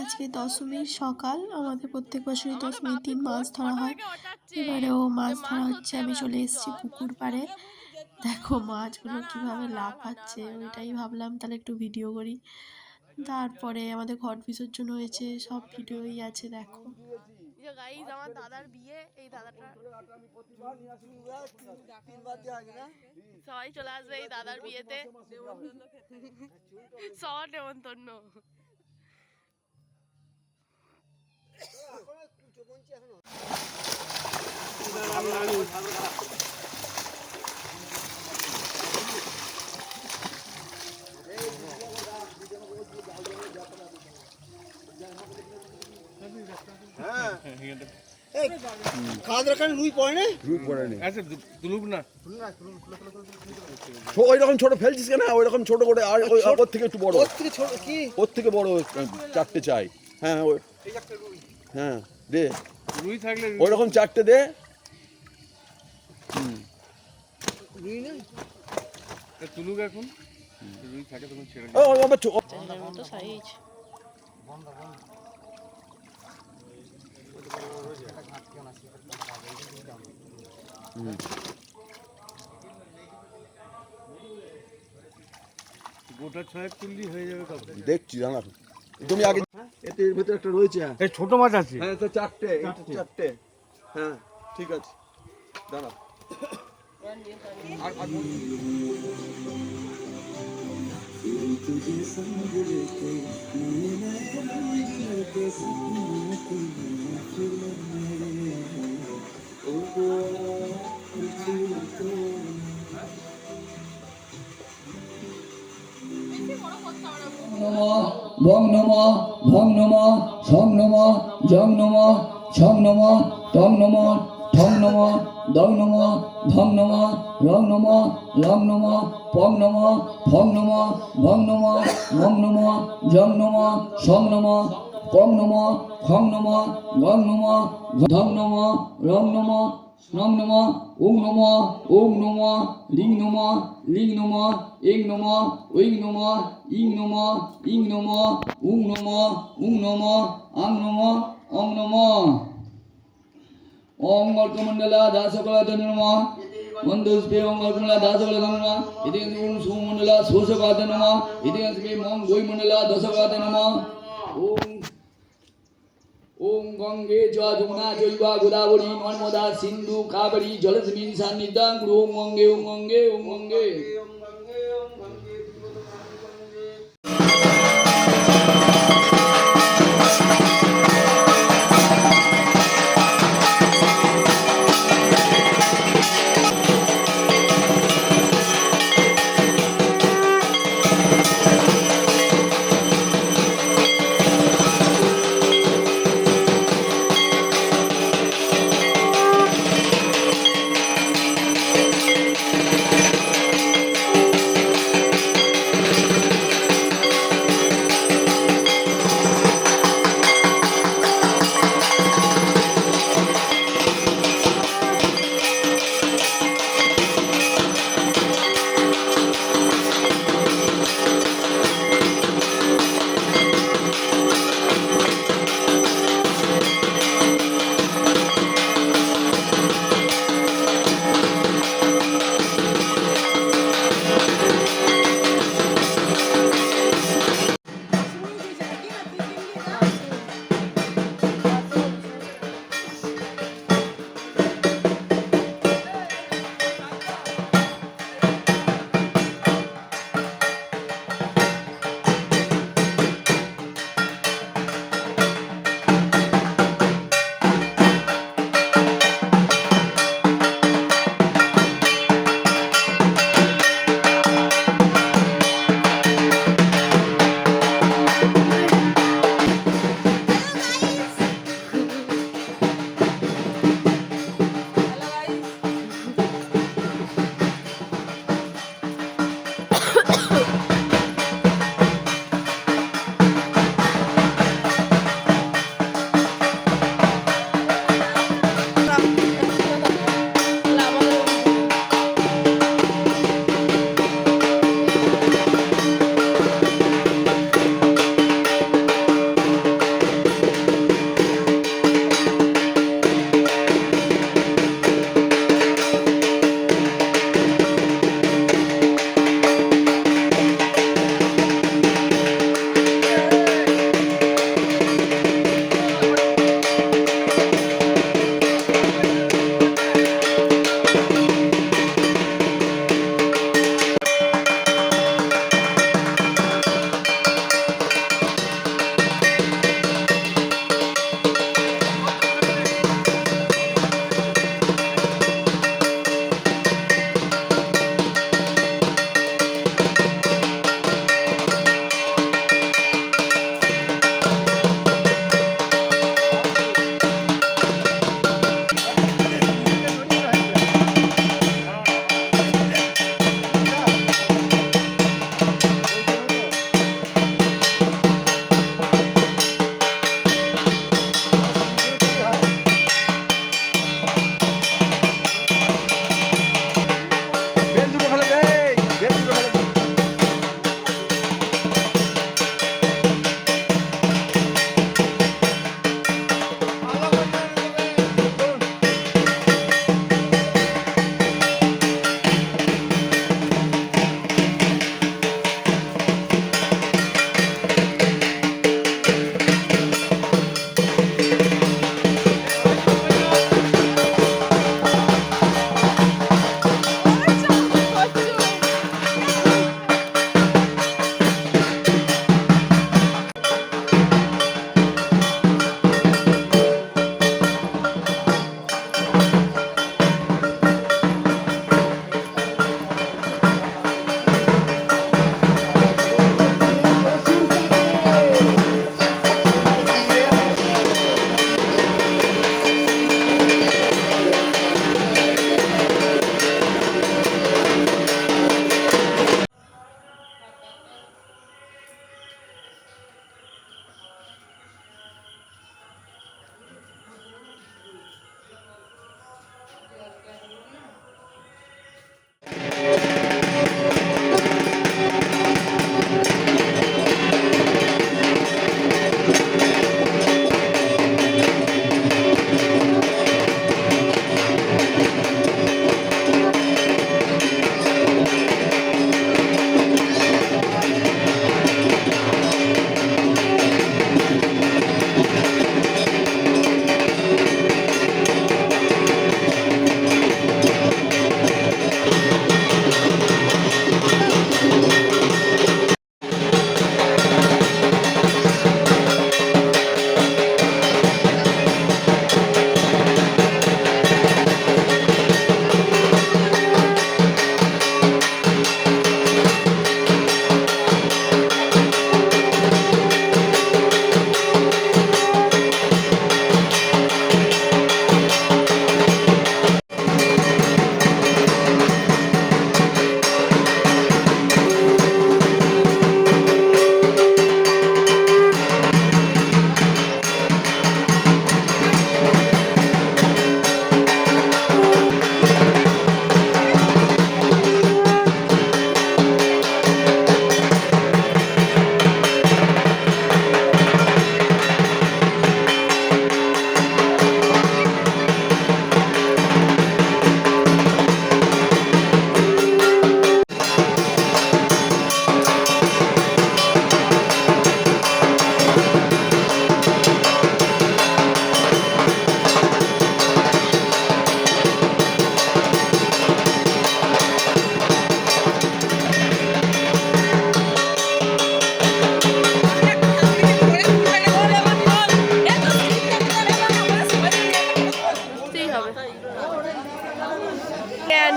আজকে দশমীর সকাল, আমাদের প্রত্যেক বছরই দশমীর দিন মাছ ধরা হয়। এবারেও মাছ ধরা হচ্ছে। আমি চলে এসেছি পুকুর পাড়ে। দেখো মাছগুলো কিভাবে লাফাচ্ছে, ওইটাই ভাবলাম তাহলে একটু ভিডিও করি। তারপরে আমাদের ঘট বিসর্জন হয়েছে, সব ভিডিওই আছে দেখো। আমার দাদার বিয়ে, এই দাদাটা সবাই চলে আসবে এই দাদার বিয়েতে, সবার নেমন্তন্ন। ওইরকম ছোট ফেলছিস কেন? ওইরকম ছোট করে, আর ওর থেকে একটু বড়, ওর থেকে বড় চারটে চাই। হ্যাঁ হ্যাঁ দে, ওইরকম চারটে দে। তুলুক এখন রুই থাকে তখন ছেড়ে মতো সাইজ। গোটা ছয়েক তুললি হয়ে যাবে। দেখছি জানা তুমি আগে, এতে এর ভিতরে একটা রয়েছে ছোট মাছ আছে। হ্যাঁ তো চারটে চারটে। হ্যাঁ ঠিক আছে দাঁড়া। বং নম ভং নম সং নম জং নম ছং নম টং নম ঠং নম দং নম ধং নম রং নম লং নম পং নম ফং নম ভং নম মং নম জং নম সং নম কং নম খং নম গং নম ধং নম রং নম নম নম ওং নম লিং নম এং নম ওং নম ইং নম উং নম আং নম অং নম। ওং অর্কমণ্ডলা দাসকলা নম মন্দুষ্পে ওং অর্কমণ্ডলা দাসকলা নম ইতি ওং সুমণ্ডলা শোষকাত নম ইতি মং গৈমণ্ডলা দশকাত নম। ওং ওং গঙ্গে চ যমুনা চৈবা গোদাবরী নর্মদা সিন্ধু কাবেরী জলস্মিন সান্নিধ্যাং কুরু ওং গঙ্গে ওং গঙ্গে ওং গঙ্গে।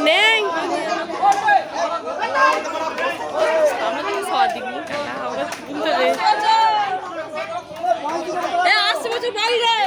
নেই আসছে বছর বাড়ি রে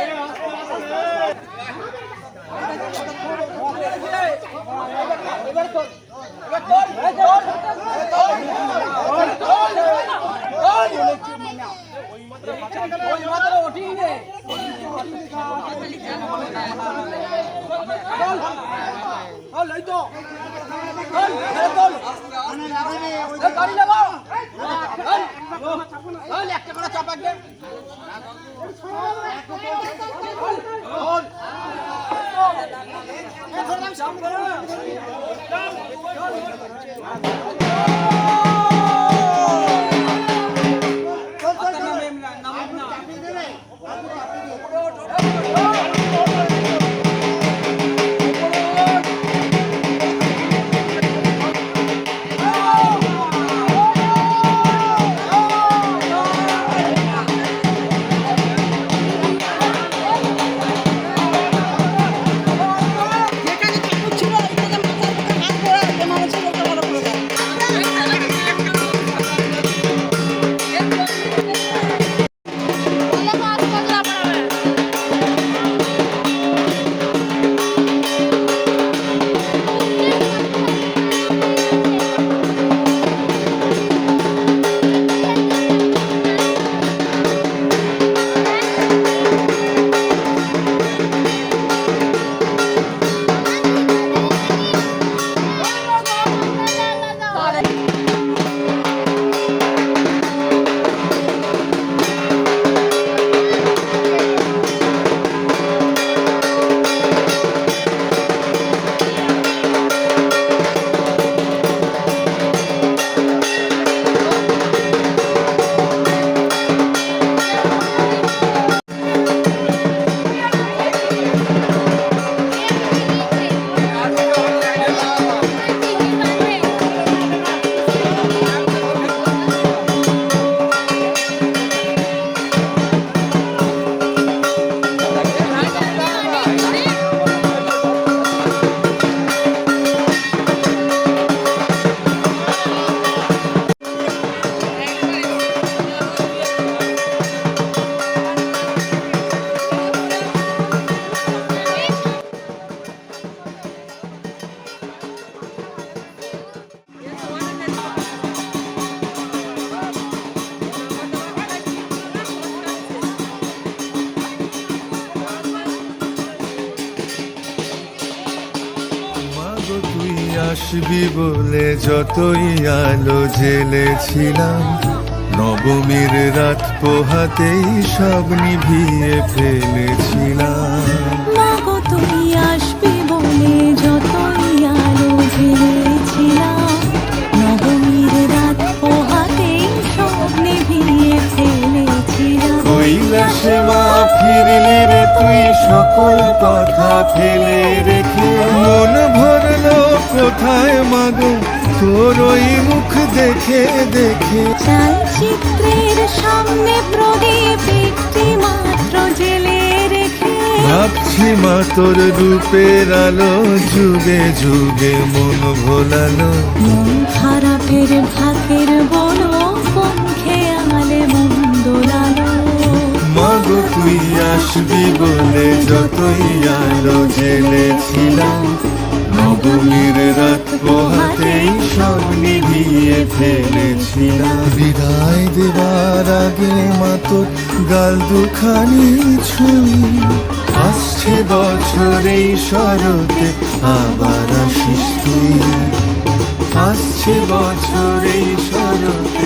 আসবি বলে যতই আলো জ্বেলেছিলাম, নবমীর রাত পোহাতেই সব নিভিয়ে ফেলেছিলাম। মাগো তুই আসবি বলে যতই আলো জ্বেলেছিলাম, নবমীর রাত পোহাতেই সব নিভিয়ে ফেলেছিলাম। কৈলাসে মা ফিরলি রে তুই সকল কথা ফেলে রেখে, মন ভরলো কোথায় মাগো তোর ওই মুখ দেখে দেখে। চালচিত্রের সামনে প্রদীপ একটি মাত্র জেলে রেখে, ভাবছি মা তোর রূপের আলো যুগে যুগে মন ভোলালো। মন খারাপের ভাতের বলো কোন খেয়ালে মন দোলালো। মাগো তুই আসবি বলে যতই আলো জ্বেলেছিলাম, নবমীর রাত পোহাতেই সব নিভিয়ে ফেলেছিলাম। বিদায় দেবার আগে মা তোর গাল দুখানি ছুঁই, আসছে বছর এই শরতে আবার আসিস তুই, আসছে বছর এই শরতে